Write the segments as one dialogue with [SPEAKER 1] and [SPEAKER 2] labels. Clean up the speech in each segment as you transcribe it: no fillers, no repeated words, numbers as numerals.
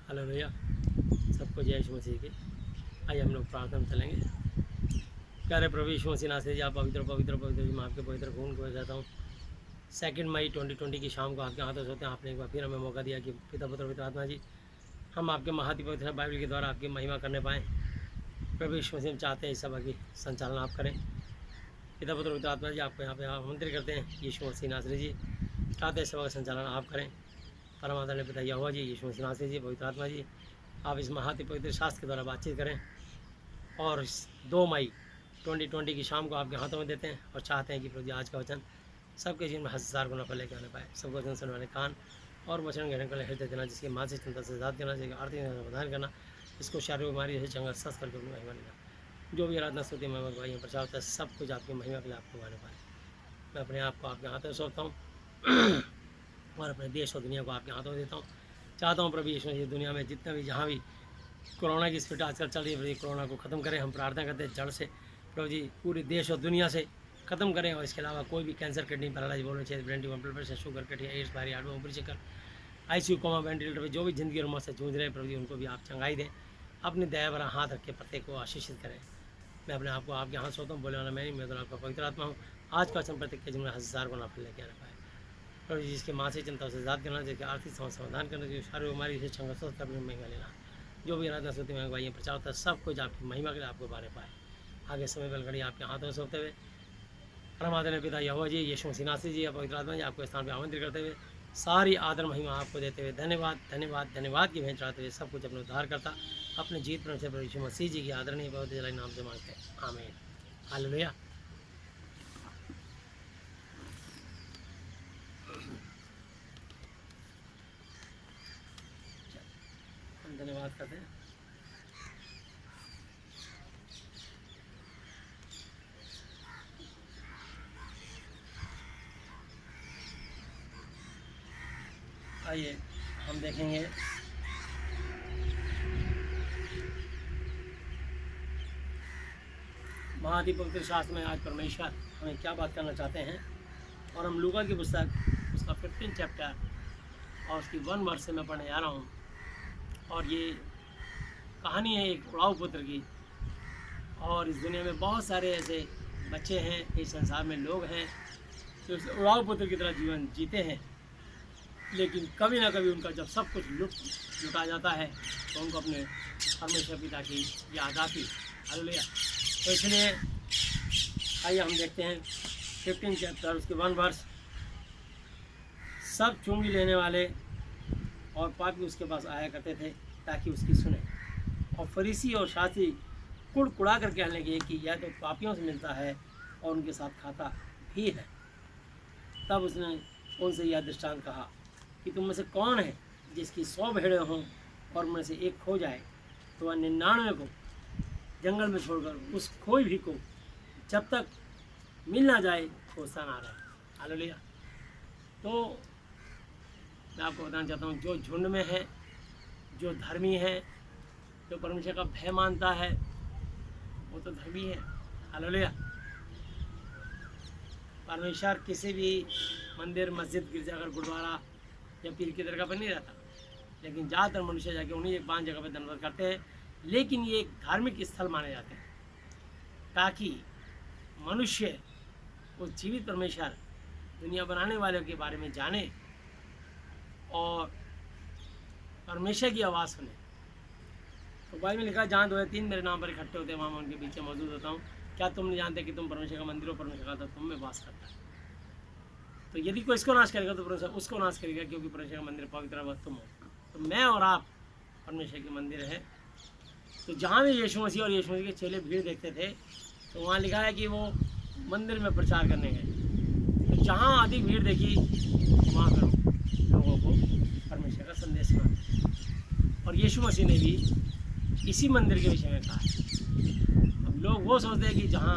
[SPEAKER 1] Hello भैया, सबको जय यीशु मसीह की। आइए हम लोग प्रार्थना में चलेंगे। प्यारे प्रभु यीशु मसीह नाथ से जी, आप पवित्र पवित्र पवित्र जी, मैं आपके पवित्र खून को कहता हूँ। 2 मई 2020 की शाम को आपके हाथों से होते हैं। आपने एक बार फिर हमें मौका दिया कि पिता पुत्र पवित्र आत्मा जी, हम आपके महाति पवित्र बाइबल के द्वारा आपकी महिमा करने पाएँ। प्रभु यीशु मसीह हम चाहते हैं इस सभा की संचालन आप करें। पिता पुत्र पवित्र आत्मा जी, आपको यहाँ पे आमंत्रित करते हैं। यीशु मसीह नासरी जी चाहते हैं इस सभा का संचालन आप करें। परमात्मा पिता यहोवा जी, यीशु मसीह नासरी जी, पवित्र आत्मा जी, आप इस महाति पवित्र शास्त्र के द्वारा बातचीत करें और 2 मई 2020 की शाम को आपके हाथों में देते हैं और चाहते हैं कि प्रभु जी आज का वचन सबके जीवन में हजार गुना फल लेके आने पाए। सबको वचन सुनने वाले कान और वचन ग्रहण करने हृदय देना, जिसकी मानसिक चिंता से आजाद करना चाहिए, आर्थिक समाधान करना, इसको शारीरिक बीमारी से चंगा स्वस्थ करके अपनी महिमा लेना। जो भी आराधना स्तुति महिमा गवाही प्रचार होता है, सब कुछ आपकी महिमा के लिए आपको माने पाए। मैं अपने आप को आपके हाथों में सौंपता हूँ और अपने देश और दुनिया को आपके हाथों में देता हूँ। चाहता हूँ प्रभु यीशु मसीह दुनिया में जितना भी जहाँ भी कोरोना की स्पीड आजकल चल रही है, प्रभु जी कोरोना को ख़त्म करें। हम प्रार्थना करते हैं जड़ से प्रभु जी पूरे देश और दुनिया से ख़त्म करें। और इसके अलावा कोई भी कैंसर, किडनी पैरालाइज, बोलना चाहिए, brain tumour, blood pressure, sugar, कटिया, एड्स, भारी हार्ट, ऊपरी चक्कर, आईसीयू, कोमा, वेंटिलेटर पर जो भी जिंदगी और मौत से जूझ रहे हैं प्रभु जी, उनको भी आप चंगाई दें। अपनी दया भरा हाथ रख के प्रत्येक को आशीषित करें। मैं अपने आप को आपके हाथ सोता हूँ, बोले वाला मैं नहीं, मैं तो आपका पवित्र आत्मा हूँ। आज का वचन प्रत्येक के जीवन में हजार गुना फल लेके आने पाए। प्रभु जी जिसके मानसिक चिंता से आजाद करना चाहिए, आर्थिक समाधान करना चाहिए, शारीरिक बीमारी से संघर्ष अपनी महिमा लेना, जो भी आराधना स्तुति में गवाही प्रचार होता है, सब कुछ आपकी महिमा के लिए आपको बारे पाए। आगे समय बलगड़ी आपके हाथों में सौंपते हुए परमात्मा पिता यहोवा जी, यीशु मसीह नासरी जी, पवित्र आत्मा जी, आपको स्थान पर आमंत्रित करते हुए सारी आदर महिमा आपको देते हुए धन्यवाद धन्यवाद धन्यवाद की भेंट चढ़ाते हुए सब कुछ अपने उद्धार करता अपने जीत पर से यीशु मसीह जी की आदरणीय पवित्र जलाई नाम से मांगते हैं, आमीन। हालेलुया। धन्यवाद करते हैं। आइए हम देखेंगे महादि पवित्र शास्त्र में आज परमेश्वर हमें क्या बात करना चाहते हैं। और हम लूका की पुस्तक उसका 15 चैप्टर और उसकी 1 वर्ष से मैं पढ़ने जा रहा हूँ। और ये कहानी है एक उड़ाऊ पुत्र की। और इस दुनिया में बहुत सारे ऐसे बच्चे हैं, इस संसार में लोग हैं जो इस उड़ाऊ पुत्र की तरह जीवन जीते हैं, लेकिन कभी ना कभी उनका जब सब कुछ लुटा जाता है तो उनको अपने परमेश्वर पिता की याद आती। हालेलुया। तो इसलिए आइए हम देखते हैं 15 चैप्टर उसके 1 वर्ष। सब चुंगी लेने वाले और पापी उसके पास आया करते थे ताकि उसकी सुने। और फरीसी और शास्त्री कुड़कुड़ा कर कहने लगे कि यह तो पापियों से मिलता है और उनके साथ खाता भी है। तब उसने उनसे यह दृष्टांत कहा कि तुम में से कौन है जिसकी 100 भेड़ें हों और उनमें से एक खो जाए तो वह 99 को जंगल में छोड़कर उस खोई भी को जब तक मिल ना जाए खोजता ना रहे। हालेलुया। तो मैं आपको बताना चाहता हूँ, जो झुंड में है, जो धर्मी है, जो परमेश्वर का भय मानता है, वो तो धर्मी है। हालेलुया। परमेश्वर किसी भी मंदिर, मस्जिद, गिरजाघर, गुरुद्वारा या पीर की दरगाह पर नहीं रहता, लेकिन ज़्यादातर मनुष्य जाके उन्हीं एक 5 जगह पर धन्यवाद करते हैं। लेकिन ये एक धार्मिक स्थल माने जाते हैं ताकि मनुष्य उस जीवित परमेश्वर, दुनिया बनाने वाले के बारे में जाने और परमेश्वर की आवाज़ सुने। तो बाइबल में लिखा है, जहाँ 2 या 3 मेरे नाम पर इकट्ठे होते हैं वहाँ मैं उनके पीछे मौजूद होता हूँ। क्या तुम नहीं जानते कि तुम परमेश्वर का मंदिर हो, परमेश्वर का तुम में वास करता है। तो यदि कोई इसको नाश करेगा तो परमेश्वर उसको नाश करेगा, क्योंकि परमेश्वर का मंदिर पवित्र वह तुम हो। तो मैं और आप परमेश्वर के मंदिर है। तो जहाँ भी यीशु मसीह और यीशु मसीह के चेले भीड़ देखते थे तो वहाँ लिखा है कि वो मंदिर में प्रचार करने गए। तो जहाँ अधिक भीड़ देखी वहाँ पर लोगों को परमेश्वर का संदेश सुना। और यीशु मसीह ने भी इसी मंदिर के विषय में कहा है। अब लोग वो सोचते हैं कि जहाँ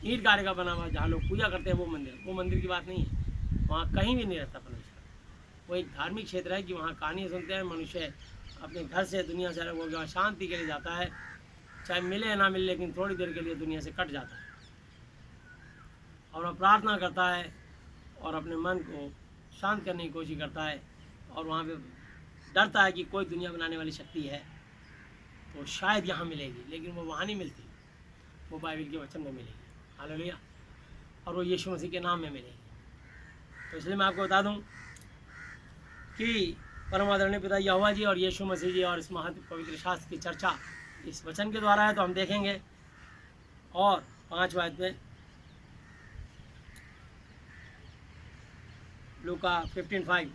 [SPEAKER 1] ईंट गारे का बना हुआ, जहाँ लोग पूजा करते हैं वो मंदिर की बात नहीं है। वहाँ कहीं भी नहीं रहता परमेश्वर। वो एक धार्मिक क्षेत्र है कि वहाँ कहानियाँ सुनते हैं। मनुष्य अपने घर से, दुनिया से अलग हो गया, शांति के लिए जाता है, चाहे मिले या ना मिले, लेकिन थोड़ी देर के लिए दुनिया से कट जाता है और वह प्रार्थना करता है और अपने मन को शांत करने की कोशिश करता है। और वहाँ पे डरता है कि कोई दुनिया बनाने वाली शक्ति है तो शायद यहाँ मिलेगी, लेकिन वो वहाँ नहीं मिलती, वो बाइबल के वचन में मिलेगी। हालेलुया। और वो यीशु मसीह के नाम में मिलेगी। तो इसलिए मैं आपको बता दूं कि परम आदरणीय पिता यहोवा जी और यीशु मसीह जी और इस पवित्र शास्त्र की चर्चा इस वचन के द्वारा है। तो हम देखेंगे और 5 आयत में लूका 15:5,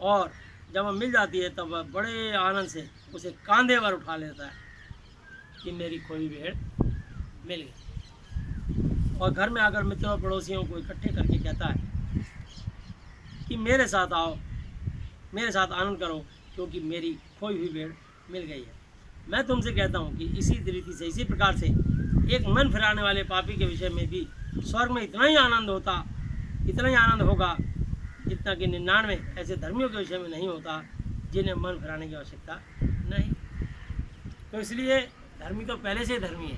[SPEAKER 1] और जब वह मिल जाती है तब वह बड़े आनंद से उसे कांधे पर उठा लेता है कि मेरी खोई भेड़ मिल गई। और घर में आकर मित्रों और पड़ोसियों को इकट्ठे करके कहता है कि मेरे साथ आओ, मेरे साथ आनंद करो, क्योंकि मेरी खोई हुई भेड़ मिल गई है। मैं तुमसे कहता हूँ कि इसी रीति से, इसी प्रकार से एक मन फिराने वाले पापी के विषय में भी स्वर्ग में इतना ही आनंद होगा जितना कि 99 ऐसे धर्मियों के विषय में नहीं होता जिन्हें मन फिराने की आवश्यकता नहीं। तो इसलिए धर्मी तो पहले से धर्मी है,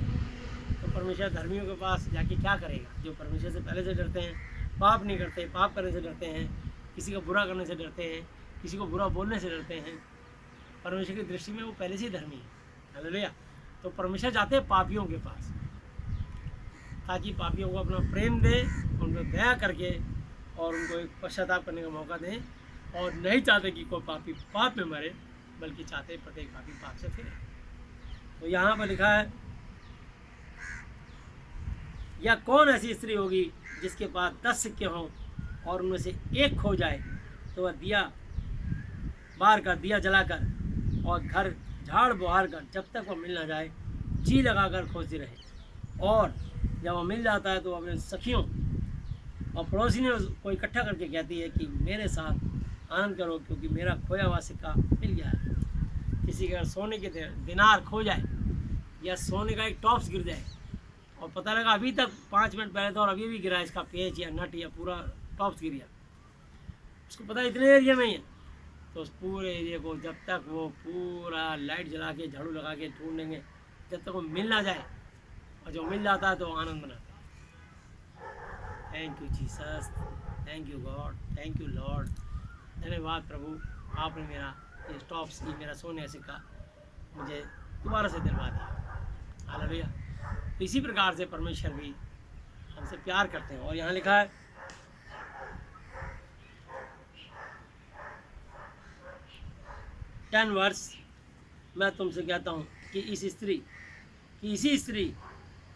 [SPEAKER 1] तो परमेश्वर धर्मियों के पास जाके क्या करेगा? जो परमेश्वर से पहले से डरते हैं, पाप नहीं करते, पाप करने से डरते हैं, किसी का बुरा करने से डरते हैं, किसी को बुरा बोलने से डरते हैं, परमेश्वर की दृष्टि में वो पहले से ही धर्मी है। हालेलुया। तो परमेश्वर जाते हैं पापियों के पास ताकि पापियों को अपना प्रेम दे, उनको दया करके और उनको एक पश्चाताप करने का मौका दें। और नहीं चाहते कि कोई पापी पाप में मरे, बल्कि चाहते प्रत्येक पापी पाप से फिरे। तो यहाँ पर लिखा है, या कौन ऐसी स्त्री होगी जिसके पास 10 सिक्के हों और उनमें से एक खो जाए तो वह दिया जलाकर और घर झाड़ बुहार कर जब तक वह मिल ना जाए जी लगाकर खोजती रहे। और जब वह मिल जाता है तो अपने सखियों और पड़ोसी ने उसको इकट्ठा करके कहती है कि मेरे साथ आनंद करो, क्योंकि मेरा खोया हुआ सिक्का मिल गया है। किसी का सोने के दिनार खो जाए या सोने का एक टॉप्स गिर जाए और पता लगा अभी तक 5 मिनट पहले था और अभी भी गिरा, इसका पेच या नट या पूरा टॉप्स गिर गया, उसको पता इतने एरिया में ही है, तो उस पूरे एरिया को जब तक वो पूरा लाइट जला के झाड़ू लगा के ढूंढेंगे जब तक वो मिल ना जाए, और जो मिल जाता है तो आनंद मनाते हैं। Thank you Jesus, thank you God, thank you Lord. धन्यवाद प्रभु, आपने मेरा ये टॉप्स की, मेरा सोने का सिक्का मुझे दोबारा से दिलवा दिया। हालेलुया। तो इसी प्रकार से परमेश्वर भी हमसे प्यार करते हैं। और यहाँ लिखा है, टेन वर्स, मैं तुमसे कहता हूँ कि इसी स्त्री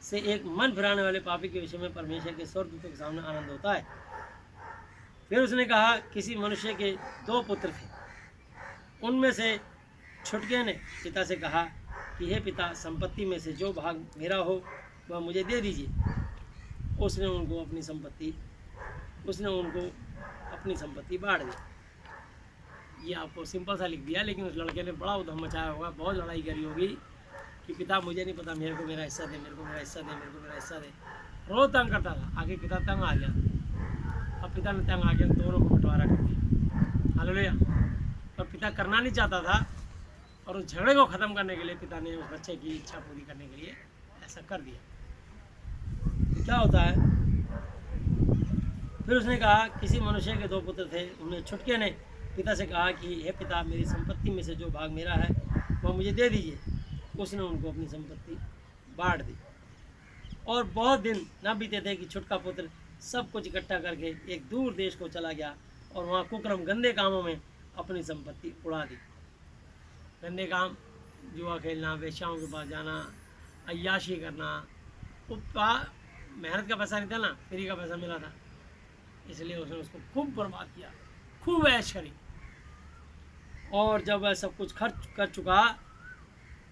[SPEAKER 1] से एक मन फिराने वाले पापी के विषय में परमेश्वर के स्वर्गदूतों के सामने आनंद होता है। फिर उसने कहा, किसी मनुष्य के 2 पुत्र थे, उनमें से छुटके ने पिता से कहा कि हे पिता, संपत्ति में से जो भाग मेरा हो वह मुझे दे दीजिए। उसने उनको अपनी संपत्ति बांट दी। ये आपको सिंपल सा लिख दिया, लेकिन उस लड़के ने बड़ा उधम मचाया होगा, बहुत लड़ाई करी होगी कि पिता मुझे नहीं पता, मेरे को मेरा हिस्सा दे, मेरे को मेरा हिस्सा दे, मेरे को मेरा हिस्सा दे। रोज तंग करता था। आगे पिता तंग आ गया। अब पिता ने तंग आ गया, दोनों को बंटवारा कर दिया। हालेलुया। पर पिता करना नहीं चाहता था, और उस झगड़े को ख़त्म करने के लिए पिता ने उस बच्चे की इच्छा पूरी करने के लिए ऐसा कर दिया। क्या होता है, फिर उसने कहा, किसी मनुष्य के 2 पुत्र थे, उन्हें छुटके ने पिता से कहा कि हे पिता, मेरी संपत्ति में से जो भाग मेरा है वह मुझे दे दीजिए। उसने उनको अपनी संपत्ति बांट दी। और बहुत दिन न बीते थे कि छुटका पुत्र सब कुछ इकट्ठा करके एक दूर देश को चला गया और वहाँ कुकर्म गंदे कामों में अपनी संपत्ति उड़ा दी। गंदे काम, जुआ खेलना, वेश्याओं के पास जाना, अय्याशी करना, वो मेहनत का पैसा नहीं था ना, फ्री का पैसा मिला था, इसलिए उसने उसको खूब बर्बाद किया, खूब ऐश करी। और जब वह सब कुछ खर्च कर चुका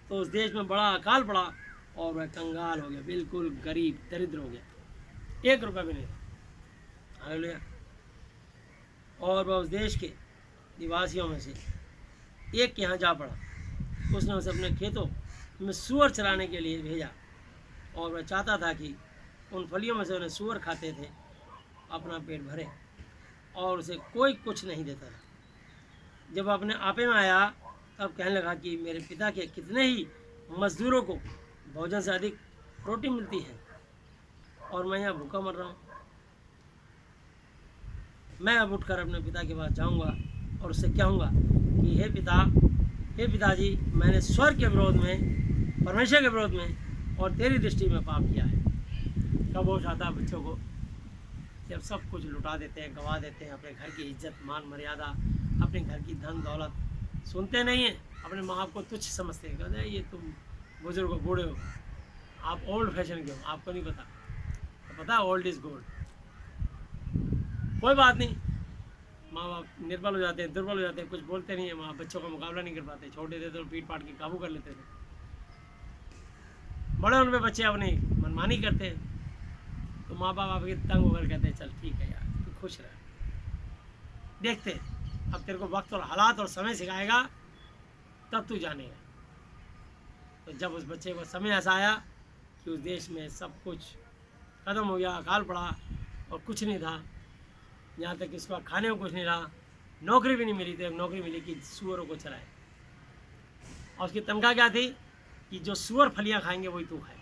[SPEAKER 1] तो उस देश में बड़ा अकाल पड़ा और वह कंगाल हो गया, बिल्कुल गरीब दरिद्र हो गया, 1 रुपया भी नहीं था। हालेलुया। और वह उस देश के निवासियों में से एक के यहाँ जा पड़ा। उसने उसे अपने खेतों में सूअर चराने के लिए भेजा, और वह चाहता था कि उन फलियों में से उन्हें सूअर खाते थे, अपना पेट भरे, और उसे कोई कुछ नहीं देता था। जब वह अपने आपे में आया तब कहने लगा कि मेरे पिता के कितने ही मजदूरों को भोजन से अधिक रोटी मिलती है, और मैं यहाँ भूखा मर रहा हूँ। मैं अब उठकर अपने पिता के पास जाऊँगा और उससे कहूँगा कि हे पिताजी, मैंने स्वर्ग के विरोध में, परमेश्वर के विरोध में और तेरी दृष्टि में पाप किया है। कब होश आता है बच्चों को? जब सब कुछ लुटा देते हैं, गंवा देते हैं, अपने घर की इज्जत मान मर्यादा, अपने घर की धन दौलत, सुनते नहीं हैं, अपने माँ बाप को तुच्छ समझते हैं, कहते हैं ये तुम बुजुर्ग हो, बूढ़े हो, आप ओल्ड फैशन के हो, आपको नहीं पता। तो पता है ओल्ड इज़ गोल्ड। कोई बात नहीं, माँ बाप निर्बल हो जाते हैं, दुर्बल हो जाते हैं, कुछ बोलते नहीं है, माँ बच्चों का मुकाबला नहीं कर पाते, छोड़ देते तो पीट पाट के काबू कर लेते थे। बड़े उन पे बच्चे अपनी मनमानी करते हैं, तो माँ बाप आपके तंग होकर कहते हैं चल ठीक है यार, तू खुश रह, देखते अब तेरे को वक्त और हालात और समय सिखाएगा, तब तू जानेगा। तो जब उस बच्चे को समय ऐसा आया कि उस देश में सब कुछ ख़त्म हो गया, अकाल पड़ा और कुछ नहीं था, यहाँ तक कि उसके बाद खाने को कुछ नहीं रहा, नौकरी भी नहीं मिली, तो एक नौकरी मिली कि सूअरों को चलाए, और उसकी तनख्वाह क्या थी कि जो सूअर फलियाँ खाएंगे वही तू खाए।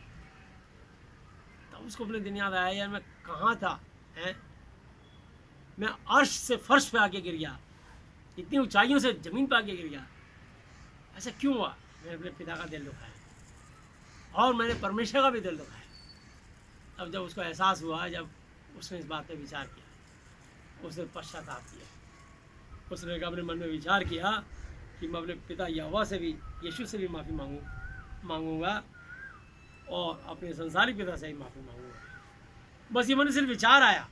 [SPEAKER 1] तब उसको अपने दिन याद आया, यार मैं कहाँ था, हैं? मैं अर्श से फर्श पे आके गिर गया, इतनी ऊंचाइयों से ज़मीन पे आके गिर गया, ऐसा क्यों हुआ? मैंने अपने पिता का दिल दुखाया और मैंने परमेश्वर का भी दिल दुखाया। तब जब उसको एहसास हुआ, जब उसने इस बात पे विचार किया, उसने पश्चाताप किया, उसने अपने मन में विचार किया कि मैं अपने पिता यहोवा से भी, यीशु से भी माफ़ी मांगूंगा और अपने संसारी पिता से ही माफ़ी मांगूंगा। बस ये मन में सिर्फ विचार आया।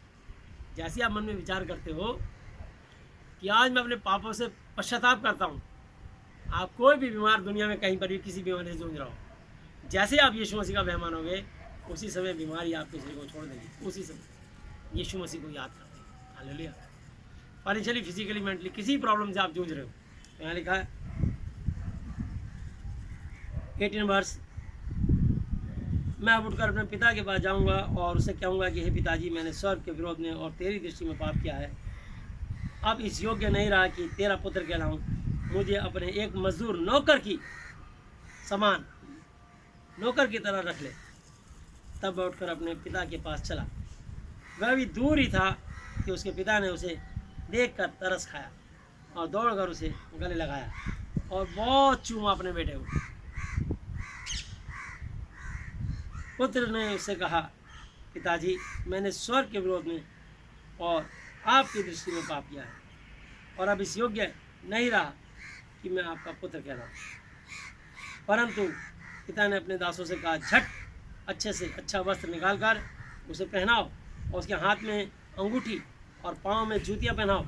[SPEAKER 1] जैसे आप मन में विचार करते हो कि आज मैं अपने पापों से पश्चाताप करता हूँ, आप कोई भी बीमार दुनिया में कहीं पर भी किसी बीमारी से जूझ रहा हो, जैसे आप यीशु मसीह का मेहमान होगे, उसी समय बीमारी आपके शरीर को छोड़ देगी, उसी समय यीशु मसीह को याद करते हैं। हालेलुया। फाइनेंशियली, फिजिकली, मेंटली किसी प्रॉब्लम से आप जूझ रहे हो, तो यहाँ लिखा है 18 वर्ष, मैं अब उठकर अपने पिता के पास जाऊंगा और उससे कहूँगा कि हे पिताजी, मैंने स्वर्ग के विरोध में और तेरी दृष्टि में पाप किया है, अब इस योग्य नहीं रहा कि तेरा पुत्र कहलाऊं, मुझे अपने एक मजदूर नौकर की समान, नौकर की तरह रख ले। तब वह उठकर अपने पिता के पास चला। वह भी दूर ही था कि उसके पिता ने उसे देखकर तरस खाया और दौड़कर उसे गले लगाया और बहुत चूमा अपने बेटे को। पुत्र ने उससे कहा, पिताजी, मैंने स्वर्ग के विरोध में और आपकी दृष्टि में पाप किया है और अब इस योग्य नहीं रहा कि मैं आपका पुत्र कहलाऊं। परंतु पिता ने अपने दासों से कहा, झट अच्छे से अच्छा वस्त्र निकालकर उसे पहनाओ और उसके हाथ में अंगूठी और पाँव में जूतियाँ पहनाओ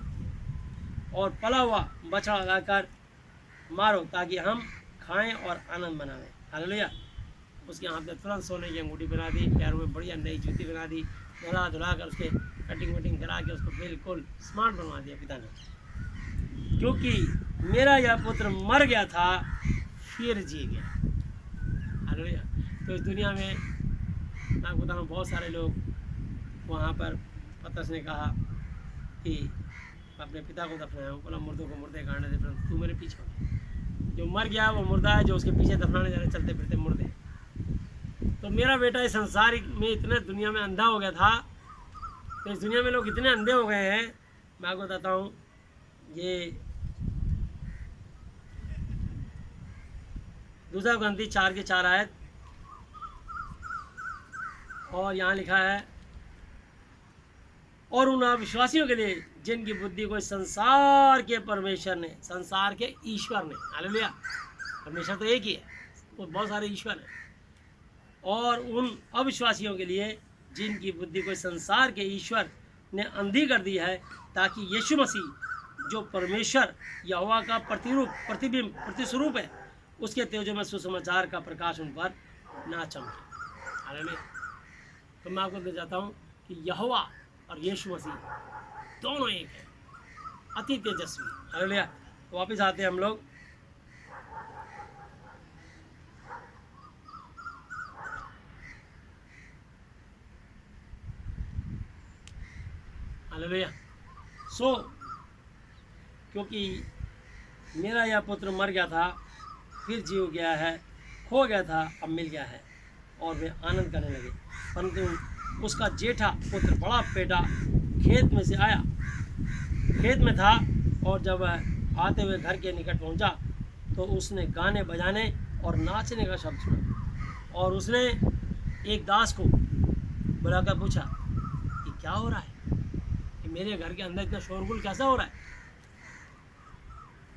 [SPEAKER 1] और पला हुआ बछड़ा लगाकर मारो, ताकि हम खाएं और आनंद मनावें। हालेलुया। उसके हाथ में तुरंत सोने की अंगूठी बना दी, पैरों में बढ़िया नई जूती बना दी, नहला धुला कर उसके कटिंग वटिंग करा के उसको बिल्कुल स्मार्ट बनवा दिया पिता ने, क्योंकि मेरा यह पुत्र मर गया था फिर जी गया। हालेलुया। तो इस दुनिया में मैं आपको बता रहा हूँ, बहुत सारे लोग वहाँ पर पतरस ने कहा कि अपने पिता को दफनाया, बोला मुर्दों को मुर्दे काटने दे, तू मेरे पीछे हो। जो मर गया वो मुर्दा है, जो उसके पीछे दफनाने जा रहे चलते फिरते मुर्दे। तो मेरा बेटा इस संसार में इतने दुनिया में अंधा हो गया था, तो इस दुनिया में लोग इतने अंधे हो गए हैं, मैं आपको बताता हूँ, ये 2 ग्रंथी 4:4 आयत, और यहाँ लिखा है, और उन अविश्वासियों के लिए जिनकी बुद्धि को संसार के परमेश्वर ने, संसार के ईश्वर ने, हालेलुया, परमेश्वर तो एक ही है, वो बहुत सारे ईश्वर हैं, और उन अविश्वासियों के लिए जिनकी बुद्धि को संसार के ईश्वर ने अंधी कर दी है, ताकि यीशु मसीह जो परमेश्वर यहोवा का प्रतिबिंब प्रतिस्वरूप है, उसके तेजों में सुसमाचार का प्रकाश उन पर ना चमके। हालेलुया। तो मैं आपको बताता हूँ कि यहोवा और यीशु मसीह दोनों एक है, अति तेजस्वी। हालेलुया। तो वापस आते हैं हम लोग, हालेलुया। क्योंकि मेरा यह पुत्र मर गया था फिर जी गया है, खो गया था अब मिल गया है, और वे आनंद करने लगे। परंतु उसका जेठा पुत्र बड़ा बेटा खेत में से आया, खेत में था और जब वह आते हुए घर के निकट पहुंचा तो उसने गाने बजाने और नाचने का शब्द सुना, और उसने एक दास को बुलाकर पूछा कि क्या हो रहा है, कि मेरे घर के अंदर इतना शोरगुल कैसा हो रहा है।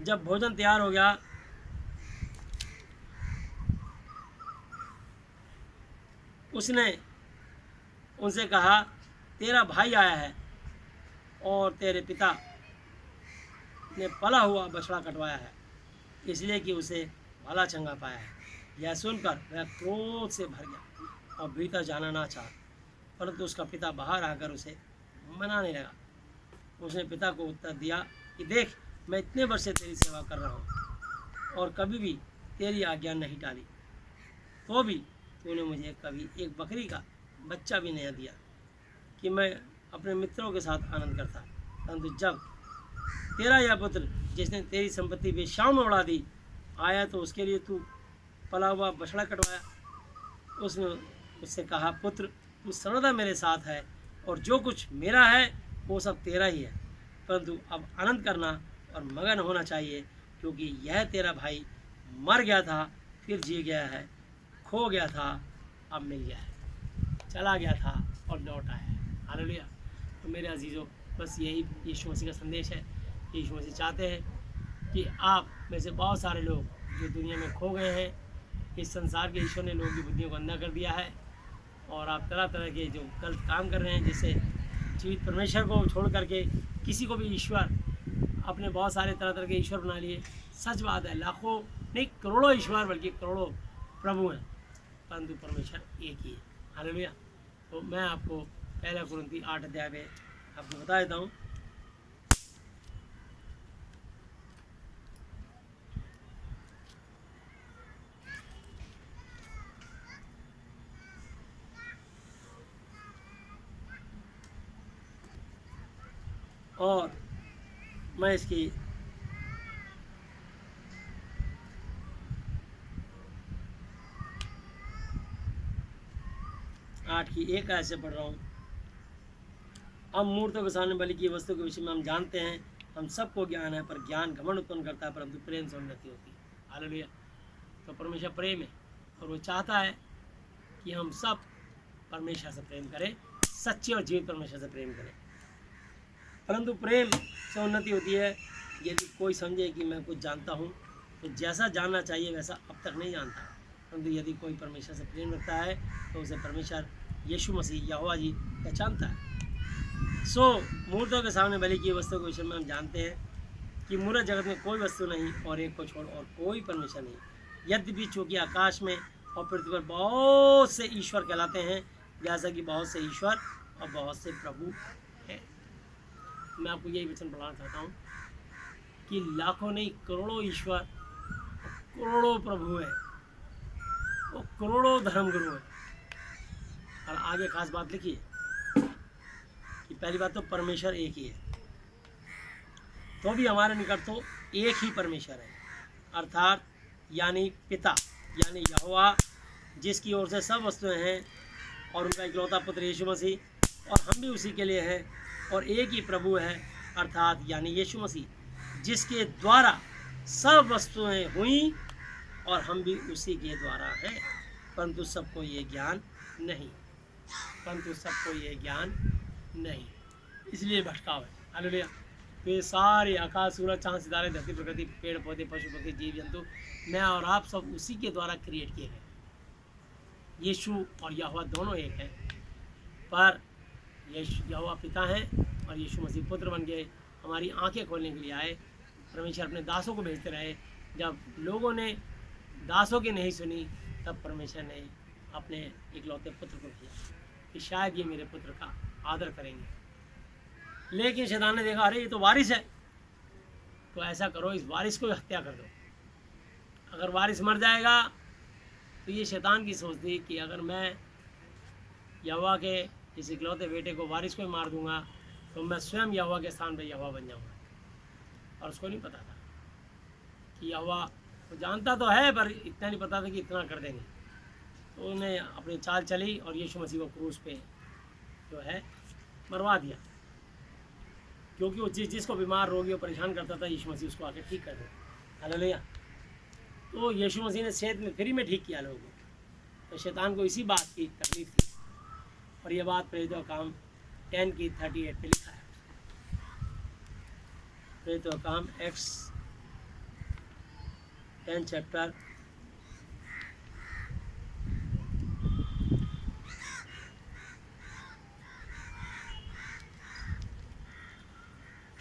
[SPEAKER 1] जब भोजन तैयार हो गया उसने उनसे कहा, तेरा भाई आया है और तेरे पिता ने पला हुआ बछड़ा कटवाया है, इसलिए कि उसे भला चंगा पाया है। यह सुनकर वह क्रोध से भर गया और भीतर जाना ना चाहा, परंतु उसका पिता बाहर आकर उसे मनाने लगा। उसने पिता को उत्तर दिया कि देख, मैं इतने वर्ष से तेरी सेवा कर रहा हूँ और कभी भी तेरी आज्ञा नहीं टाली, तो भी तूने मुझे कभी एक बकरी का बच्चा भी नहीं दिया कि मैं अपने मित्रों के साथ आनंद करता। परंतु जब तेरा यह पुत्र जिसने तेरी संपत्ति वेश्याओं में उड़ा दी आया तो उसके लिए तू पला हुआ बछड़ा कटवाया। उसने उससे कहा, पुत्र, तू सर्वदा मेरे साथ है और जो कुछ मेरा है वो सब तेरा ही है, परंतु अब आनंद करना और मगन होना चाहिए, क्योंकि यह तेरा भाई मर गया था फिर जी गया है, खो गया था अब मिल गया है, चला गया था और लौट आया है। हालेलुया। तो मेरे अजीज़ों, बस यही यीशु मसीह का संदेश है। यीशु मसीह चाहते हैं कि आप में से बहुत सारे लोग जो दुनिया में खो गए हैं, इस संसार के ईश्वर ने लोगों की बुद्धियों को अंधा कर दिया है और आप तरह तरह के जो गलत काम कर रहे हैं, जिससे जीवित परमेश्वर को छोड़ करके किसी को भी ईश्वर, अपने बहुत सारे तरह तरह के ईश्वर बना लिए। सच बात है, लाखों नहीं करोड़ों ईश्वर बल्कि करोड़ों प्रभु हैं, परंतु परमेश्वर एक ही है। हालेलुया। तो मैं आपको पहला कुरिन्थी 8 अध्याय में आपको बता देता हूँ। और मैं इसकी 8 की 1 आयत से पढ़ रहा हूँ। हम मूर्तों के सामने बलि की वस्तु के विषय में हम जानते हैं, हम सबको ज्ञान है, पर ज्ञान घमंड उत्पन्न करता है, परंतु प्रेम से उन्नति होती है। हालेलुया। तो परमेश्वर प्रेम है और वो चाहता है कि हम सब परमेश्वर से प्रेम करें, सच्चे और जीवित परमेश्वर से प्रेम करें। परंतु प्रेम से उन्नति होती है यदि कोई समझे कि मैं कुछ जानता हूँ, तो जैसा जानना चाहिए वैसा अब तक नहीं जानता। परंतु यदि कोई परमेश्वर से प्रेम रखता है तो उसे परमेश्वर यीशु मसीह यहोवा जी पहचानता है। मूर्तों के सामने बलि की वस्तु के विषय में हम जानते हैं कि मूर्त जगत में कोई वस्तु नहीं और एक को छोड़ और कोई परमेश्वर नहीं, यद्यपि चूँकि आकाश में और पृथ्वी पर बहुत से ईश्वर कहलाते हैं, जैसा कि बहुत से ईश्वर और बहुत से प्रभु हैं। मैं आपको यही वचन पढ़ाना चाहता हूँ कि लाखों नहीं करोड़ों ईश्वर, करोड़ों प्रभु हैं और करोड़ों धर्मगुरु हैं। और आगे खास बात लिखिए कि पहली बात तो परमेश्वर एक ही है, तो भी हमारे निकट तो एक ही परमेश्वर है, अर्थात यानी पिता, यानी यहोवा, जिसकी ओर से सब वस्तुएं हैं, और उनका इकलौता पुत्र यीशु मसीह, और हम भी उसी के लिए हैं। और एक ही प्रभु है, अर्थात यानी यीशु मसीह, जिसके द्वारा सब वस्तुएं हुई और हम भी उसी के द्वारा हैं। परंतु सबको ये ज्ञान नहीं, नहीं, इसलिए भटकाव है। हालेलुया। तो ये सारे आकाश, सूरज, चांद, सितारे, धरती, प्रकृति, पेड़ पौधे, पशु पक्षी, जीव जंतु, मैं और आप सब उसी के द्वारा क्रिएट किए गए। यीशु और यहोवा दोनों एक हैं, पर यहोवा पिता हैं और यीशु मसीह पुत्र बन गए, हमारी आंखें खोलने के लिए आए। परमेश्वर अपने दासों को भेजते रहे। जब लोगों ने दासों की नहीं सुनी, तब परमेश्वर ने अपने इकलौते पुत्र को भेजा कि शायद ये मेरे पुत्र का आदर करेंगे। लेकिन शैतान ने देखा, अरे ये तो वारिस है, तो ऐसा करो, इस वारिस को हत्या कर दो। अगर वारिस मर जाएगा तो ये शैतान की सोच थी कि अगर मैं यहोवा के इस इकलौते बेटे को, वारिस को ही मार दूंगा, तो मैं स्वयं यहोवा के स्थान पर यहोवा बन जाऊंगा। और उसको नहीं पता था कि यहोवा, वो जानता तो है पर इतना नहीं पता था कि इतना कर देंगे। तो उन्हें अपनी चाल चली और यीशु मसीह को क्रूस पे जो है मरवा दिया, क्योंकि वो जिसको बीमार रोगी और परेशान करता था यीशु मसीह उसको आके ठीक कर देता। हालेलुया। तो यीशु मसीह ने सेहत में फ्री में ठीक किया लोगों को। तो शैतान को इसी बात की तकलीफ थी, और ये बात प्रेरितों का काम 10 की 38 पे लिखा है। प्रेरितों का काम एक्स 10 चैप्टर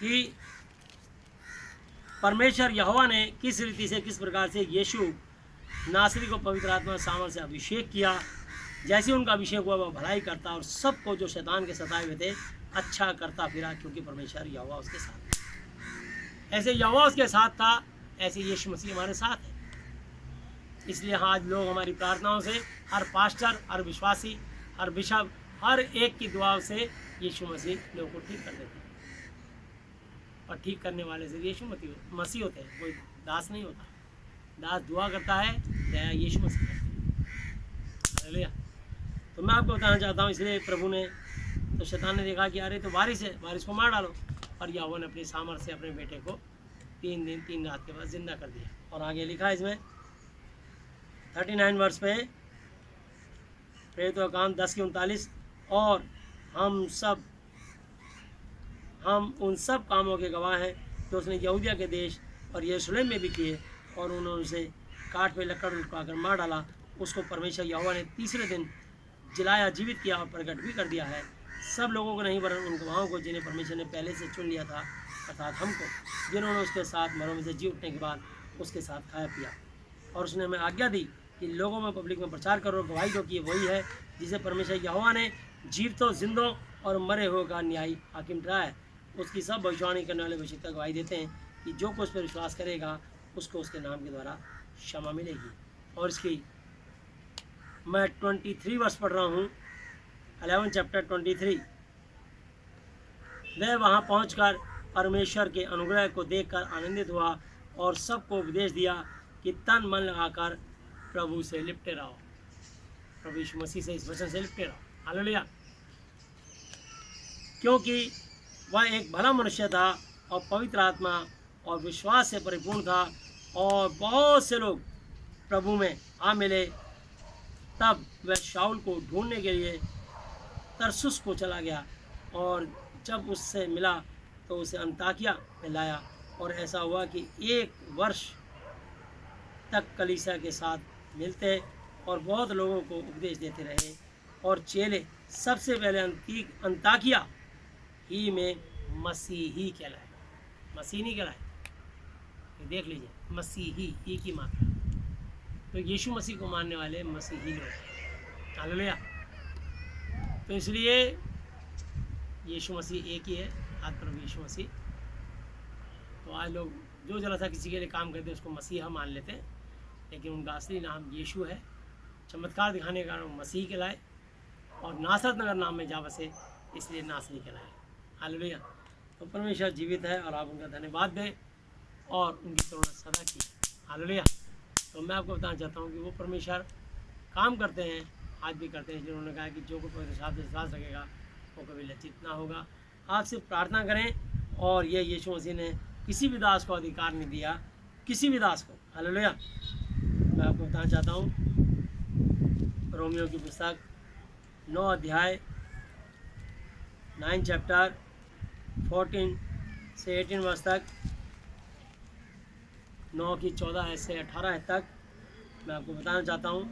[SPEAKER 1] कि परमेश्वर यहोवा ने किस रीति से, किस प्रकार से यीशु नासरी को पवित्र आत्मा सामर्थ से अभिषेक किया। जैसे उनका अभिषेक हुआ वह भलाई करता और सबको जो शैतान के सताए हुए थे अच्छा करता फिरा, क्योंकि परमेश्वर यहोवा उसके साथ था। ऐसे यहोवा उसके साथ था, ऐसे यीशु मसीह हमारे साथ है। इसलिए आज लोग हमारी प्रार्थनाओं से, हर पास्टर, हर विश्वासी, हर बिशप, हर एक की दुआओं से यीशु मसीह लोगों को ठीक कर देते हैं। और ठीक करने वाले से यीशु मसीह होते हैं, कोई दास नहीं होता। दास दुआ करता है, दया यीशु मसीह करते हैं। हालेलुया। तो मैं आपको बताना चाहता हूँ, इसलिए प्रभु ने, तो शैतान ने देखा कि अरे तो बारिश है, बारिश को मार डालो, और यहोवा ने अपनी सामर्थ से अपने बेटे को 3 दिन 3 रात के बाद जिंदा कर दिया। और आगे लिखा है इसमें 39 वर्ष पे, प्रेरितों का काम 10 की 39, और हम उन सब कामों के गवाह हैं जो उसने यहूदिया के देश और यरूशलेम में भी किए, और उन्होंने उसे काठ पे लकड़ लटकाकर मार डाला। उसको परमेश्वर यहोवा ने तीसरे दिन जिलाया, जीवित किया और प्रकट भी कर दिया है, सब लोगों को नहीं वरन उन गवाहों को जिन्हें परमेश्वर ने पहले से चुन लिया था, अर्थात हमको, जिन्होंने उसके साथ मरों में से जी उठने के बाद उसके साथ खाया पिया। और उसने हमें आज्ञा दी कि लोगों में, पब्लिक में प्रचार करो गवाही जो कि वही है जिसे परमेश्वर यहोवा ने जीवतों, जिंदों और मरे हुए का न्यायी हाकिम ठहराया है। उसकी सब भविष्यवाणी करने वाले भविष्यता गवाही देते हैं कि जो कुछ पर विश्वास करेगा उसको उसके नाम के द्वारा क्षमा मिलेगी। और इसकी मैं 23 वर्ष पढ़ रहा हूँ, 11 चैप्टर 23। वह वहाँ पहुँचकर परमेश्वर के अनुग्रह को देखकर आनंदित हुआ और सबको उपदेश दिया कि तन मन लगाकर प्रभु से लिपटे रहो, प्रभु यीशु मसीह से, इस वचन से लिपटे रहो। हालेलुया। क्योंकि वह एक भला मनुष्य था और पवित्र आत्मा और विश्वास से परिपूर्ण था, और बहुत से लोग प्रभु में आ मिले। तब वह शाऊल को ढूंढने के लिए तरसुस को चला गया, और जब उससे मिला तो उसे अंताकिया में लाया। और ऐसा हुआ कि 1 वर्ष तक कलीसिया के साथ मिलते और बहुत लोगों को उपदेश देते रहे। और चेले सबसे पहले अंताकिया ही में मसीही कहलाए, मसीह नहीं कहलाए, देख लीजिए, मसीही ही की मात्रा। तो यीशु मसीह को मानने वाले मसीही लोग। हालेलुया। तो इसलिए यीशु मसीह एक ही है, आज प्रभु यीशु मसीह। तो आज लोग जो जरा सा किसी के लिए काम करते हैं उसको मसीहा मान लेते हैं, लेकिन उनका असली नाम यीशु है। चमत्कार दिखाने का नाम मसीह कहलाए, और नासरत नगर नाम में जा बसे, इसलिए नासरी कहलाए। हालेलुया। तो परमेश्वर जीवित है, और आप उनका धन्यवाद दें और उनकी करुणा सदा की। हालेलुया। तो मैं आपको बताना चाहता हूँ कि वो परमेश्वर काम करते हैं, आज भी करते हैं। जिन्होंने कहा कि जो कोई पवित्र साथ विश्वास रखेगा वो कभी लज्जित ना होगा। आप सिर्फ प्रार्थना करें, और ये यीशु मसीह ने किसी भी दास को अधिकार नहीं दिया, किसी भी दास को। हालेलुया। मैं आपको बताना चाहता हूँ रोमियो की पुस्तक 9 अध्याय 9 चैप्टर 14 से 18 वर्ष तक, 9 की 14 से 18 तक मैं आपको बताना चाहता हूँ।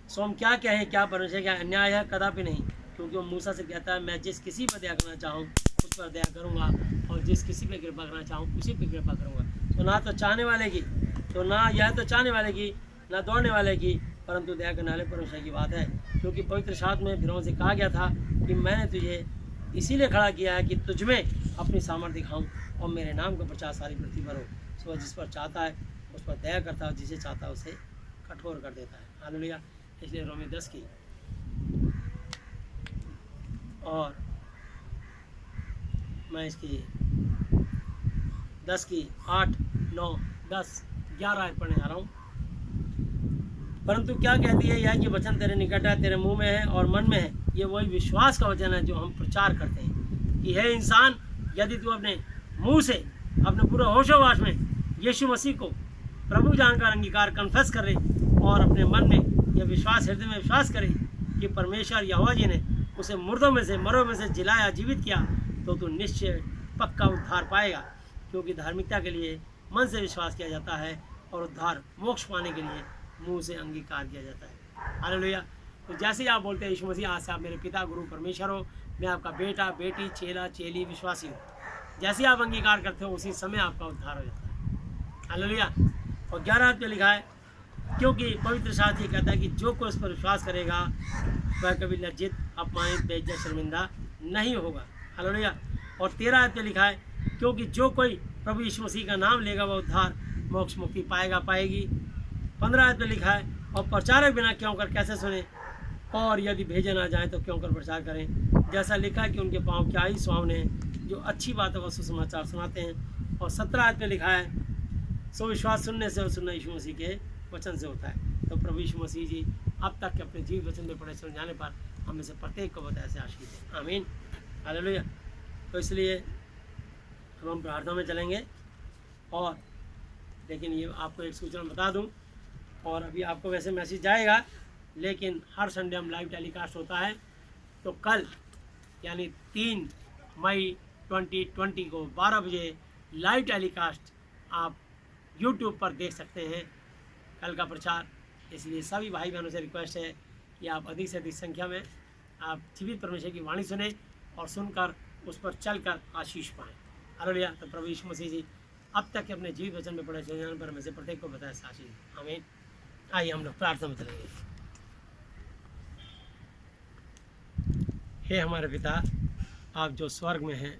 [SPEAKER 1] सो हम क्या कहें, क्या परमेश्वर क्या अन्याय है? कदापि नहीं, क्योंकि वो मूसा से कहता है मैं जिस किसी पर दया करना चाहूँ उस पर दया करूँगा, और जिस किसी पे कृपा करना चाहूँ उसी पे कृपा करूँगा। तो ना तो चाहने वाले की, तो ना यह तो चाहने वाले की, ना दौड़ने वाले की, परंतु दया करने वाले परमेश्वर की बात है। क्योंकि पवित्र शास्त्र में फिरौन से कहा गया था कि मैंने तुझे इसीलिए खड़ा किया है कि तुझमें अपनी सामर्थ्य दिखाऊँ और मेरे नाम का प्रचार सारी पृथ्वी पर हो। सो जिस पर चाहता है उस पर दया करता है, जिसे चाहता है उसे कठोर कर देता है। हालेलुया। इसलिए रोमी 10 की और मैं इसकी 10 की 8, 9, 10, 11 आयत पढ़ने जा रहा हूँ। परंतु क्या कहती है यह कि वचन तेरे निकट है, तेरे मुंह में है और मन में है। ये वही विश्वास का वचन है जो हम प्रचार करते हैं कि हे इंसान, यदि तू अपने मुंह से अपने पूरे होशोवास में यीशु मसीह को प्रभु जानकर अंगीकार कन्फेस करे और अपने मन में यह विश्वास, हृदय में विश्वास करे कि परमेश्वर यहोवा जी ने उसे मुर्दों में से, मरों में से जिलाया, जीवित किया, तो तू निश्चय पक्का उद्धार पाएगा। क्योंकि धार्मिकता के लिए मन से विश्वास किया जाता है और उद्धार मोक्ष पाने के लिए मुंह से अंगीकार किया जाता है। हालेलुया। तो जैसे ही आप बोलते हैं यीशु मसीह, आज से आप मेरे पिता, गुरु, परमेश्वर हो, मैं आपका बेटा, बेटी, चेला, चेली, विश्वासी हूँ, जैसे ही आप अंगीकार करते हो उसी समय आपका उद्धार हो जाता है। हालेलुया। और 11 पे लिखा है, क्योंकि पवित्र शास्त्र ये कहता है कि जो कोई उस पर विश्वास करेगा वह कभी लज्जित, अपमानित, बेइज्जत, शर्मिंदा नहीं होगा। हालेलुया। और 13 पे लिखा है, क्योंकि जो कोई प्रभु यीशु मसीह का नाम लेगा वह उद्धार, मोक्ष, मुक्ति पाएगा, पाएगी। 15 पे लिखा है, और प्रचारक बिना क्यों कर कैसे सुने, और यदि भेजे ना जाए तो क्यों कर प्रचार करें। जैसा लिखा है कि उनके पाँव क्या ही सुहावने हैं जो अच्छी बातों का सुसमाचार सुनाते हैं। और 17 पे लिखा है, सो विश्वास सुनने से और सुनना यीशु मसीह के वचन से होता है। तो प्रभु यीशु मसीह जी अब तक के अपने जीवित वचन में पढ़े सुन जाने पर हमें से प्रत्येक को बताया से आशीष है। आमीन। हालेलुया। तो इसलिए अब हम प्रार्थना में चलेंगे। और लेकिन ये आपको एक सूचना बता दूं, और अभी आपको वैसे मैसेज जाएगा, लेकिन हर संडे हम लाइव टेलीकास्ट होता है। तो कल यानी 3 मई 2020 को 12 बजे लाइव टेलीकास्ट आप YouTube पर देख सकते हैं कल का प्रचार। इसलिए सभी भाई बहनों से रिक्वेस्ट है कि आप अधिक से अधिक संख्या में आप जीवित परमेश्वर की वाणी सुने और सुनकर उस पर चलकर आशीष पाएँ। हालेलुया। तो प्रभु यीशु मसीह जी अब तक के अपने जीवित वचन में पढ़े सुने जाने पर हमें से प्रत्येक को बताया से आशीष। आमीन। आइए हम लोग प्रार्थना में चलेंगे। हे हमारे पिता, आप जो स्वर्ग में हैं,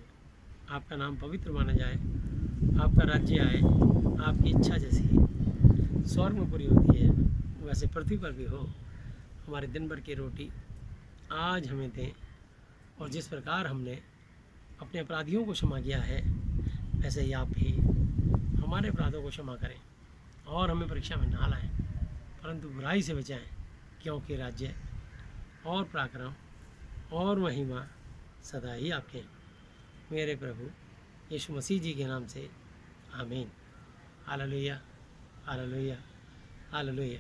[SPEAKER 1] आपका नाम पवित्र माना जाए, आपका राज्य आए, आपकी इच्छा जैसी स्वर्ग में पूरी होती है वैसे पृथ्वी पर भी हो। हमारे दिन भर की रोटी आज हमें दें, और जिस प्रकार हमने अपने अपराधियों को क्षमा किया है वैसे ही आप भी हमारे अपराधों को क्षमा करें, और हमें परीक्षा में ना लाएं परंतु बुराई से बचाएं। क्योंकि राज्य और पराक्रम और महिमा सदा ही आपके हैं। मेरे प्रभु यीशु मसीह जी के नाम से आमीन। Hallelujah, hallelujah, hallelujah.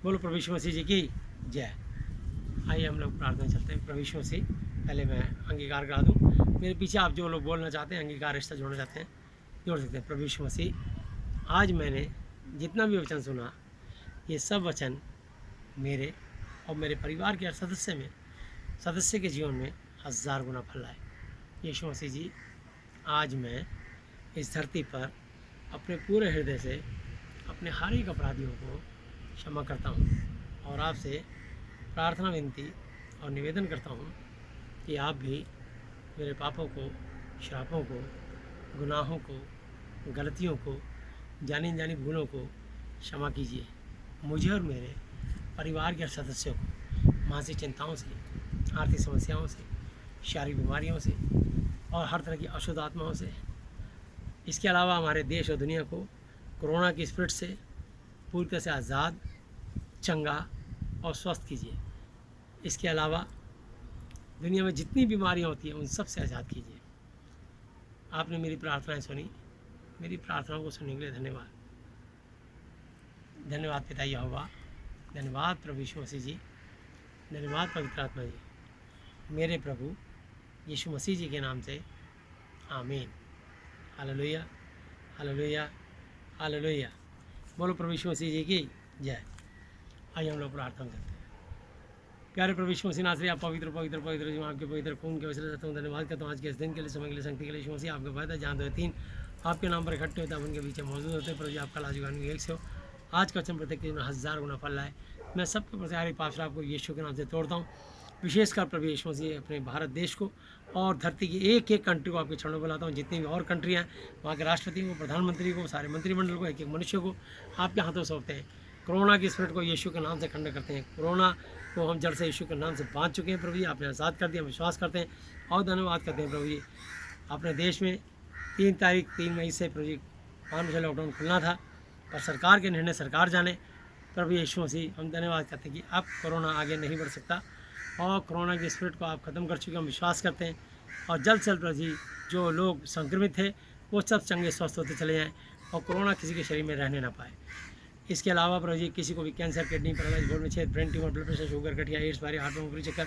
[SPEAKER 1] बोलो प्रभु यीशु मसीह जी की जय। आइए हम लोग प्रार्थना चलते हैं। प्रभु यीशु मसीह, पहले मैं अंगीकार करा दूं। मेरे पीछे आप जो लोग बोलना चाहते हैं, अंगीकार रिश्ता जोड़ना चाहते हैं, जोड़ सकते हैं। प्रभु यीशु मसीह, आज मैंने जितना भी वचन सुना, ये सब वचन मेरे और मेरे परिवार के हर सदस्य के जीवन में 1000 गुना फल लाए। यीशु मसीह जी, आज मैं इस धरती पर अपने पूरे हृदय से अपने हर एक अपराधियों को क्षमा करता हूँ, और आपसे प्रार्थना, विनती और निवेदन करता हूँ कि आप भी मेरे पापों को, श्रापों को, गुनाहों को, गलतियों को, जानी जानी भूलों को क्षमा कीजिए। मुझे और मेरे परिवार के सदस्यों को मानसिक चिंताओं से, आर्थिक समस्याओं से, शारीरिक बीमारियों से और हर तरह की अशुद्ध आत्माओं से, इसके अलावा हमारे देश और दुनिया को कोरोना की स्पिरिट से पूरी तरह से आज़ाद, चंगा और स्वस्थ कीजिए। इसके अलावा दुनिया में जितनी बीमारियां होती हैं उन सब से आज़ाद कीजिए। आपने मेरी प्रार्थनाएं सुनी, मेरी प्रार्थनाओं को सुनने के लिए धन्यवाद। धन्यवाद पिता यहोवा, धन्यवाद प्रभु यीशु मसीह जी, धन्यवाद पवित्र आत्मा जी। मेरे प्रभु यीशु मसीह जी के नाम से आमीन। Hallelujah, hallelujah, hallelujah. बोलो प्रभु यीशु मसीह जी की जय। आइए हम लोग प्रार्थना करते हैं। प्यारे प्रभु यीशु मसीह नासरी, आप पवित्र पवित्र पवित्र जो आपके पवित्र खून के वजह से धन्यवाद करता हूँ आज के इस दिन के लिए, समय के लिए, शक्ति के लिए। यीशु मसीह, आपके फायदा जहाँ 2-3 आपके नाम पर इकट्ठे होते हैं, उनके बीच मौजूद होते हैं। प्रभु जी, आपका लाजवान एक से हो। आज का वचन प्रत्येक दिन 1000 गुना फल लाए। मैं सबके प्रति सारे पाप श्राप को यीशु के नाम से तोड़ता हूँ। विशेषकर प्रभु यीशु मसीह अपने भारत देश को और धरती की एक एक कंट्री को आपके चरणों में लाता हूँ। जितनी भी और कंट्रियाँ हैं, वहाँ के राष्ट्रपति को, प्रधानमंत्री को, सारे मंत्रिमंडल को, एक एक मनुष्य को आपके हाथों सौंपते हैं। कोरोना की स्पिरिट को यीशु के नाम से खंडन करते हैं। कोरोना को हम जड़ से यीशु के नाम से बांध चुके हैं। प्रभु जी, आपने आज़ाद कर दिया, विश्वास करते हैं और धन्यवाद करते हैं। प्रभु जी, अपने देश में 3 मई से प्रभु जी 5 बजे लॉकडाउन खुलना था, पर सरकार के निर्णय सरकार जाने, प्रभु यीशु मसीह हम धन्यवाद करते हैं कि अब कोरोना आगे नहीं बढ़ सकता और कोरोना के स्पिरिट को आप ख़त्म कर चुके हैं, हम विश्वास करते हैं। और जल्द से जल्द प्रभु जी जो लोग संक्रमित थे वो सब चंगे स्वस्थ होते चले जाएँ और कोरोना किसी के शरीर में रहने ना पाए। इसके अलावा प्रभु जी किसी को भी कैंसर, किडनी, पैरालाइज, गोल्ड में छेद, brain tumour, blood pressure, sugar, गठिया, एड्स, भारी हार्ट में ऊपरी चक्कर,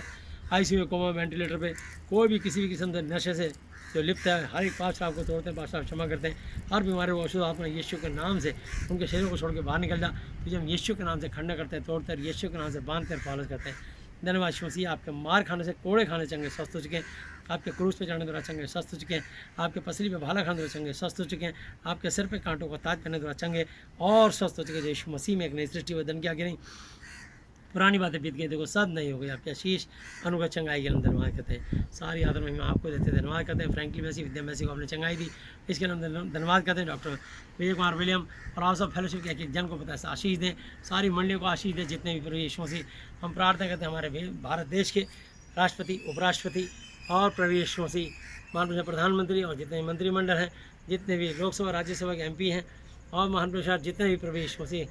[SPEAKER 1] आईसीयू में, कोमा, वेंटिलेटर पे, कोई भी किसी भी किस्म के नशे से जो लिप्त है, हर एक पाप शराब को तोड़ते हैं, पाप शराब क्षमा करते हैं। हर बीमारी को अशुद्ध आत्मा यीशु के नाम से उनके शरीर को छोड़ के बाहर निकल जा, तो हम यीशु के नाम से खंडन करते हैं, तोड़ते हैं, यीशु के नाम से बांधते हैं, पालन करते हैं। धन्यवाद यीशु मसीह, आपके मार खाने से, कोड़े खाने चंगे स्वस्थ हो चुके हैं, आपके क्रूस पे चढ़ने द्वारा चंगे स्वस्थ हो चुके हैं, आपके पसली पे भाला खाने द्वारा चंगे स्वस्थ हो चुके हैं, आपके सिर पे कांटों को ताज करने द्वारा चंगे और स्वस्थ हो चुके हैं। यीशु मसीह में एक नई सृष्टि वदन की आगे नहीं, पुरानी बातें बीत गई, देखो सब नहीं हो गई, आपके आशीष अनुग्रह चंगाई के हम धन्यवाद करते हैं। सारी आदर महिमा आपको देते हैं, धन्यवाद करते हैं। फ्रैंकली मैसी, विद्या मैसी को आपने चंगाई दी, इसके लिए हम धन्यवाद करते हैं। डॉक्टर विजय कुमार विलियम और आप सब फेलोशिप के एक जन को पता है आशीष दें, सारी मंडलियों को आशीष दें, जितने भी प्रभु यीशु मसीह हम प्रार्थना करते हैं हमारे भारत देश के राष्ट्रपति, उपराष्ट्रपति और प्रभु यीशु मसीह माननीय प्रधानमंत्री और जितने भी मंत्रिमंडल हैं, जितने भी लोकसभा राज्यसभा के MP हैं और महान जितने भी प्रभु यीशु मसीह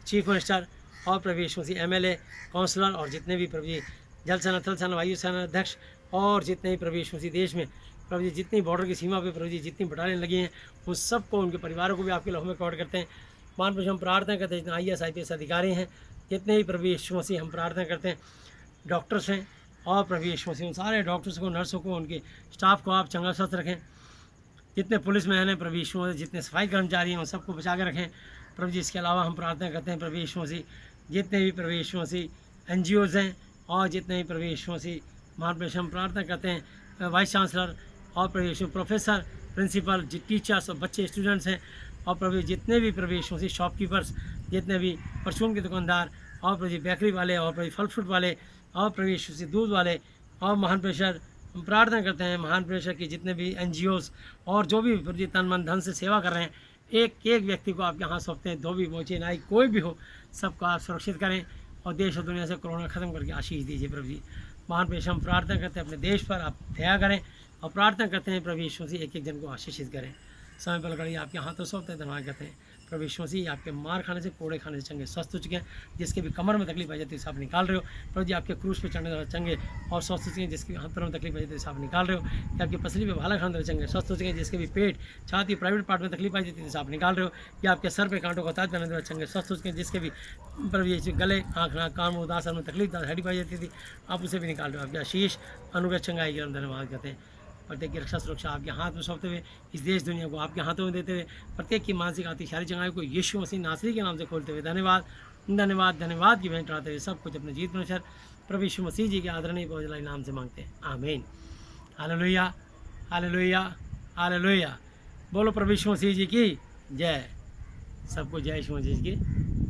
[SPEAKER 1] चीफ मिनिस्टर और प्रभु यीशु मसीह MLA, काउंसलर और जितने भी प्रभु जी जल सेना, थल सेना, वायु सेना अध्यक्ष और जितने भी प्रभु यीशु मसीह देश में प्रभु जी जितनी बॉर्डर की सीमा पे प्रभु जी जितनी बटालियन लगी हैं उन सबको, उनके परिवारों को भी आपके लहू में कवर करते हैं। मान प्रभु हम प्रार्थना करते हैं, जितने IAS IPS अधिकारी हैं, जितने भी प्रभु यीशु मसीह हम प्रार्थना करते हैं, डॉक्टर्स हैं और प्रभु यीशु मसीह उन सारे डॉक्टर्स को, नर्सों को, उनके स्टाफ को आप चंगा स्वस्थ रखें। जितने पुलिस मैन हैं प्रभु यीशु मसीह, जितने सफाई कर्मचारी हैं उन सबको बचा के रखें प्रभु जी। इसके अलावा हम प्रार्थना करते हैं प्रभु यीशु मसीह जितने भी प्रभु यीशु मसीह NGOs हैं और जितने भी प्रभु यीशु मसीह महाप्रभु हम प्रार्थना करते हैं वाइस चांसलर और प्रभु यीशु प्रोफेसर, प्रिंसिपल, टीचर्स और बच्चे, स्टूडेंट्स हैं और प्रभु जितने भी प्रभु यीशु मसीह शॉपकीपर्स, जितने भी परचून के दुकानदार और प्रभु बेकरी वाले और प्रभु फल फ्रूट वाले और प्रभु यीशु मसीह दूध वाले और महान प्रेशर हम प्रार्थना करते हैं महान प्रेशर की जितने भी NGOs और जो भी प्रभु तन मन धन से सेवा कर रहे हैं, एक एक व्यक्ति को आपके हाथ सौंपते हैं, धोबी मोची नाई कोई भी हो, सबको आप सुरक्षित करें और देश और दुनिया से कोरोना खत्म करके आशीष दीजिए प्रभु जी। महान प्रेशर हम प्रार्थना करते हैं अपने देश पर आप दया करें और प्रार्थना करते हैं प्रभु यीशु मसीह एक एक जन को आशीषित करें। समय पर करिए आपके हाथों सौंपते हैं, धन्यवाद करते हैं प्रभु यीशु मसीह। आपके मार खाने से, कोड़े खाने से चंगे स्वस्थ हो चुके हैं, जिसके भी कमर में तकलीफ आ जाती है सब निकाल रहे हो प्रभु जी। आपके क्रूस पे चढ़ने वाले चंगे और स्वस्थ हो चुके हैं, जिसके हाथ पैरों में तकलीफ आ जाती है सब निकाल रहे हो। कि आपके पसली पे भाला खाने वाले चंगे स्वस्थ हो चुके हैं, जिसके भी पेट, छाती, प्राइवेट पार्ट में तकलीफ आ जाती है सब निकाल रहे हो। कि आपके सर पे कांटों का ताज पहनने वाले चंगे स्वस्थ हो चुके हैं, जिसके भी प्रभु यीशु गले, आँख, नाक, कान, मुँह, दांत में तकलीफ हड्डी पाई जाती थी, आप उसे भी निकाल रहे हो। आपके आशीष अनुग्रह चंगाई के हम धन्यवाद करते हैं। प्रत्येक की रक्षा सुरक्षा आपके हाथ में सौंपते हुए, इस देश दुनिया को आपके हाथों में देते हुए, प्रत्येक की मानसिक आती सारी चंगाई को यीशु मसीह नासरी के नाम से खोलते हुए धन्यवाद धन्यवाद धन्यवाद की भेंट चढ़ाते हुए सब कुछ अपने जीत अनुसार प्रभु यीशु मसीह जी के आदरणीय बहुजलाई नाम से मांगते हैं, आमीन। Hallelujah hallelujah hallelujah. बोलो प्रभु यीशु मसीह जी की जय। सबको जय यीशु मसीह जी की